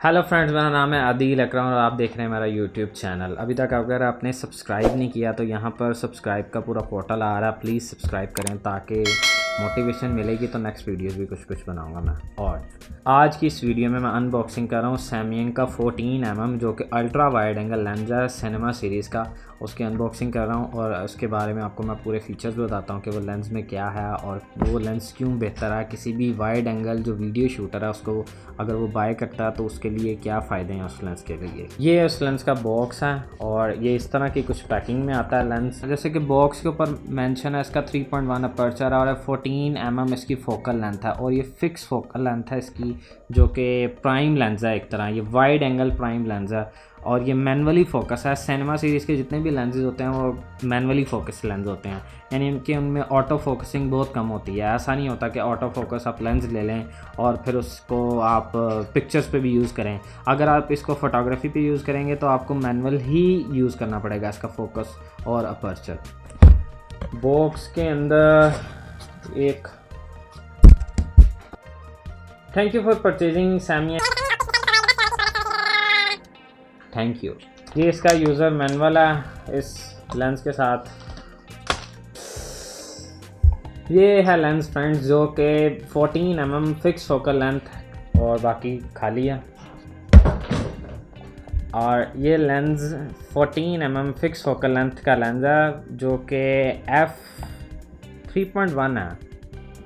Hello friends, मेरा नाम है आदिल अकरम और आप देख रहे हैं मेरा यूट्यूब चैनल। अभी तक अगर आपने सब्सक्राइब नहीं किया तो यहाँ पर सब्सक्राइब का पूरा पोर्टल आ रहा है, प्लीज़ सब्सक्राइब करें ताकि मोटिवेशन मिलेगी तो नेक्स्ट वीडियोस भी कुछ बनाऊंगा मैं। और आज की इस वीडियो में मैं अनबॉक्सिंग कर रहा हूँ सैमसंग का 14mm जो कि अल्ट्रा वाइड एंगल लेंस है सिनेमा सीरीज़ का, उसकी अनबॉक्सिंग कर रहा हूँ और उसके बारे में आपको मैं पूरे फीचर्स बताता हूँ कि वो लेंस में क्या है और वो लेंस क्यों बेहतर है। किसी भी वाइड एंगल जो वीडियो शूटर है उसको अगर वो बाय करता है तो उसके लिए क्या फ़ायदे हैं उस लेंस के लिए। ये उस लेंस का बॉक्स है और ये इस तरह की कुछ पैकिंग में आता है लेंस। जैसे कि बॉक्स के ऊपर मेंशन है इसका 3.1 अपर्चर और 14mm इसकी फोकल लेंथ है और ये फिक्स फोकल लेंथ है इसकी, जो कि प्राइम लेंस है एक तरह, ये वाइड एंगल प्राइम लेंस है और ये मैनुअली फोकस है। सिनेमा सीरीज़ के जितने भी लेंसेज होते हैं वो मैनुअली फोकस लेंस होते हैं, यानी कि उनमें ऑटो फोकसिंग बहुत कम होती है। ऐसा नहीं होता कि ऑटो फोकस आप लेंस ले लें और फिर उसको आप पिक्चर्स पे भी यूज़ करें। अगर आप इसको फोटोग्राफी पे यूज़ करेंगे तो आपको मैनुअल ही यूज़ करना पड़ेगा इसका फोकस और अपर्चर। बॉक्स के अंदर एक thank you for purchasing Samsung, thank you. ये इसका यूज़र मैनुअल है इस लेंस के साथ। ये है लेंस फ्रेंड्स जो कि 14mm फिक्स फोकल लेंथ और बाकी खाली है। और ये lens 14mm fix focal length का लेंस है जो कि f3.1 है।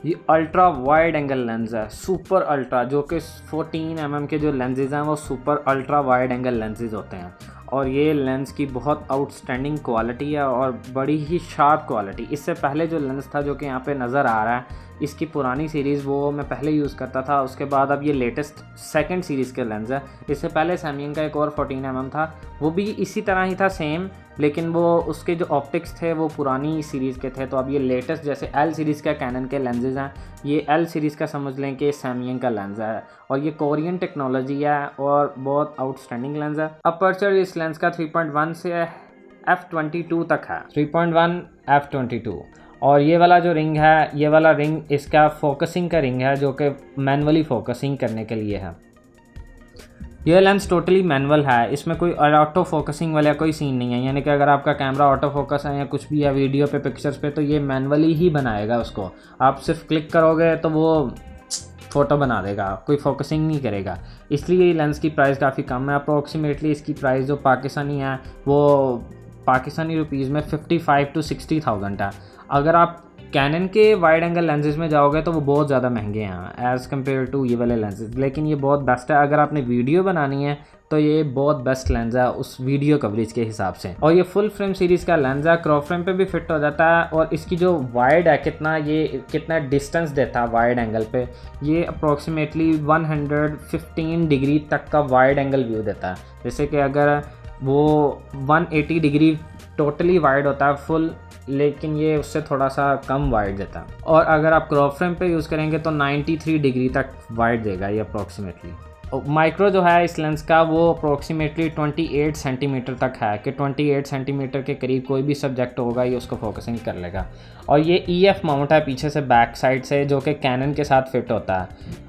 ये अल्ट्रा वाइड एंगल लेंस है, सुपर अल्ट्रा, जो कि 14mm के जो लेंसेज हैं वो super ultra wide angle lenses होते हैं और ये लेंस की बहुत आउटस्टैंडिंग क्वालिटी है और बड़ी ही शार्प क्वालिटी। इससे पहले जो लेंस था जो कि यहाँ पे नज़र आ रहा है, इसकी पुरानी सीरीज़ वो मैं पहले यूज़ करता था, उसके बाद अब ये लेटेस्ट सेकंड सीरीज़ के लेंस है। इससे पहले सैमसंग का एक और 14mm था, वो भी इसी तरह ही था सेम, लेकिन वो उसके जो ऑप्टिक्स थे वो पुरानी सीरीज़ के थे। तो अब ये लेटेस्ट जैसे एल सीरीज़ का कैनन के लेंसेज हैं, ये एल सीरीज़ का समझ लें कि सैमसंग का लेंस है और ये कोरियन टेक्नोलॉजी है और बहुत आउटस्टैंडिंग लेंस है। अपर्चर इस लेंस का 3.1 से f22 तक है, 3.1 f22। और ये वाला जो रिंग है, ये वाला रिंग इसका फोकसिंग का रिंग है जो कि मैनुअली फोकसिंग करने के लिए है। ये लेंस टोटली मैनुअल है, इसमें कोई ऑटो फोकसिंग वाला कोई सीन नहीं है, यानी कि अगर आपका कैमरा ऑटो फोकस है या कुछ भी है वीडियो पे पिक्चर्स पे तो ये मैनुअली ही बनाएगा उसको। आप सिर्फ क्लिक करोगे तो वो फ़ोटो बना देगा, कोई फोकसिंग नहीं करेगा। इसलिए लेंस की प्राइस काफ़ी कम है। अप्रोक्सीमेटली इसकी प्राइस जो पाकिस्तानी है वो पाकिस्तानी रुपीज़ में 55 to 60,000 है। अगर आप कैनन के वाइड एंगल लेंसेज में जाओगे तो वो बहुत ज़्यादा महंगे हैं एज़ कम्पेयर टू ये वाले लेंसेज, लेकिन ये बहुत बेस्ट है। अगर आपने वीडियो बनानी है तो ये बहुत बेस्ट लेंस है उस वीडियो कवरेज के हिसाब से। और ये फुल फ्रेम सीरीज़ का लेंस है, क्रॉप फ्रेम पे भी फिट हो जाता है और इसकी जो वाइड है कितना डिस्टेंस देता है वाइड एंगल पे, ये अप्रोक्सीमेटली 115 डिग्री तक का वाइड एंगल व्यू देता है। जैसे कि अगर वो 180 डिग्री टोटली वाइड होता है फुल, लेकिन ये उससे थोड़ा सा कम वाइड देता है। और अगर आप क्रॉप फ्रेम पे यूज़ करेंगे तो 93 डिग्री तक वाइड देगा ये अप्रोक्सीमेटली। माइक्रो जो है इस लेंस का वो अप्रोक्सीमेटली 28 सेंटीमीटर तक है कि 28 सेंटीमीटर के करीब कोई भी सब्जेक्ट होगा ये उसको फोकसिंग कर लेगा। और ये EF माउंट है पीछे से बैक साइड से जो कि कैनन के साथ फिट होता है।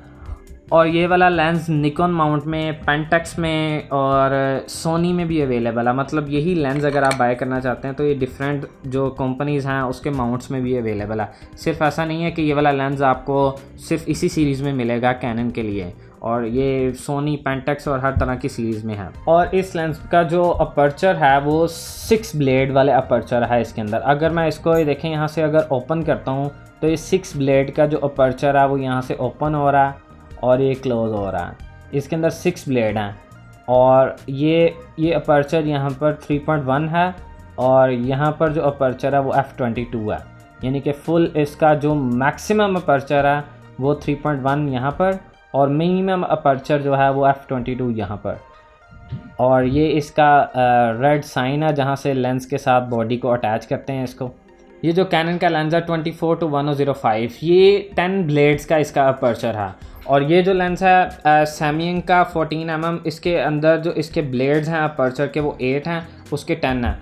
और ये वाला लेंस निकॉन माउंट में, पेंटेक्स में और सोनी में भी अवेलेबल है। मतलब यही लेंस अगर आप बाय करना चाहते हैं तो ये डिफरेंट जो कंपनीज़ हैं उसके माउंट्स में भी अवेलेबल है। सिर्फ ऐसा नहीं है कि ये वाला लेंस आपको सिर्फ इसी सीरीज़ में मिलेगा कैनन के लिए, और ये सोनी, पेंटेक्स और हर तरह की सीरीज़ में है। और इस लेंस का जो अपर्चर है वो 6 ब्लेड वाले अपर्चर है इसके अंदर। अगर मैं इसको देखें यहाँ से अगर ओपन करता हूँ तो ये 6 ब्लेड का जो अपर्चर है वो यहाँ से ओपन हो रहा है और ये क्लोज़ हो रहा है। इसके अंदर 6 ब्लेड हैं और ये अपर्चर यहाँ पर 3.1 है और यहाँ पर जो अपर्चर है वो f22 है, यानी कि फुल इसका जो मैक्सिमम अपर्चर है वो 3.1 यहाँ पर और मिनिमम अपर्चर जो है वो f22 यहाँ पर। और ये इसका रेड साइन है जहाँ से लेंस के साथ बॉडी को अटैच करते हैं इसको। ये जो कैनन का लेंस है 24 to 1005, ये 10 ब्लेड्स का इसका अपर्चर है। और ये जो लेंस है सैमसंग का 14mm, इसके अंदर जो इसके ब्लेड्स हैं अपर्चर के वो 8 हैं, उसके 10 हैं।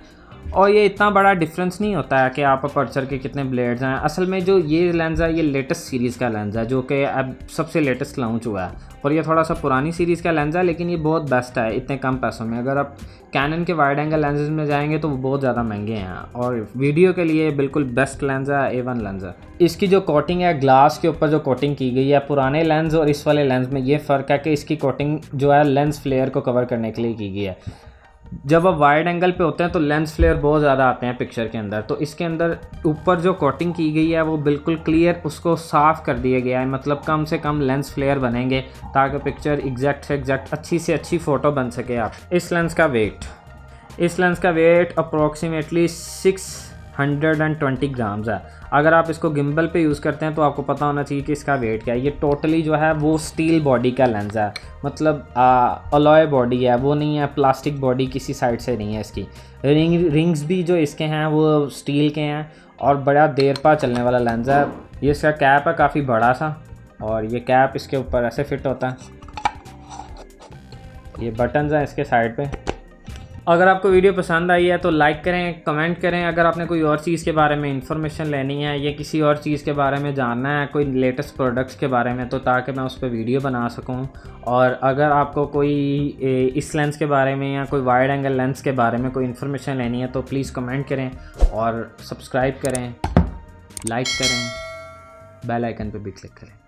और ये इतना बड़ा डिफरेंस नहीं होता है कि आप अपर्चर के कितने ब्लेड्स हैं। असल में जो ये लेंस है ये लेटेस्ट सीरीज़ का लेंस है जो कि अब सबसे लेटेस्ट लॉन्च हुआ है, और ये थोड़ा सा पुरानी सीरीज़ का लेंस है, लेकिन ये बहुत बेस्ट है इतने कम पैसों में। अगर आप कैनन के वाइड एंगल लेंसेज में जाएंगे तो वो बहुत ज़्यादा महंगे हैं, और वीडियो के लिए बिल्कुल बेस्ट लेंस है, A1 लेंस है। इसकी जो कोटिंग है, ग्लास के ऊपर जो कोटिंग की गई है, पुराने लेंस और इस वाले लेंस में ये फ़र्क है कि इसकी कोटिंग जो है लेंस फ्लेयर को कवर करने के लिए की गई है। जब आप वाइड एंगल पे होते हैं तो लेंस फ्लेयर बहुत ज़्यादा आते हैं पिक्चर के अंदर, तो इसके अंदर ऊपर जो कोटिंग की गई है वो बिल्कुल क्लियर, उसको साफ़ कर दिया गया है, मतलब कम से कम लेंस फ्लेयर बनेंगे ताकि पिक्चर एग्जैक्ट से एग्जैक्ट अच्छी से अच्छी फ़ोटो बन सके आप। इस लेंस का वेट अप्रॉक्सीमेटली 620 ग्राम्स है। अगर आप इसको गिम्बल पे यूज़ करते हैं तो आपको पता होना चाहिए कि इसका वेट क्या है। ये टोटली जो है वो स्टील बॉडी का लेंस है, मतलब अलॉय बॉडी है, वो नहीं है प्लास्टिक बॉडी, किसी साइड से नहीं है इसकी। रिंग्स भी जो इसके हैं वो स्टील के हैं, और बड़ा देर पा चलने वाला लेंस है। ये इसका कैप है काफ़ी बड़ा सा, और ये कैप इसके ऊपर ऐसे फिट होता है। ये बटन्स हैं इसके साइड पे। अगर आपको वीडियो पसंद आई है तो लाइक करें, कमेंट करें। अगर आपने कोई और चीज़ के बारे में इंफॉर्मेशन लेनी है या किसी और चीज़ के बारे में जानना है, कोई लेटेस्ट प्रोडक्ट्स के बारे में, तो ताकि मैं उस पर वीडियो बना सकूं। और अगर आपको कोई इस लेंस के बारे में या कोई वाइड एंगल लेंस के बारे में कोई इन्फॉर्मेशन लेनी है तो प्लीज़ कमेंट करें और सब्सक्राइब करें, लाइक करें, बेल आइकन पर भी क्लिक करें।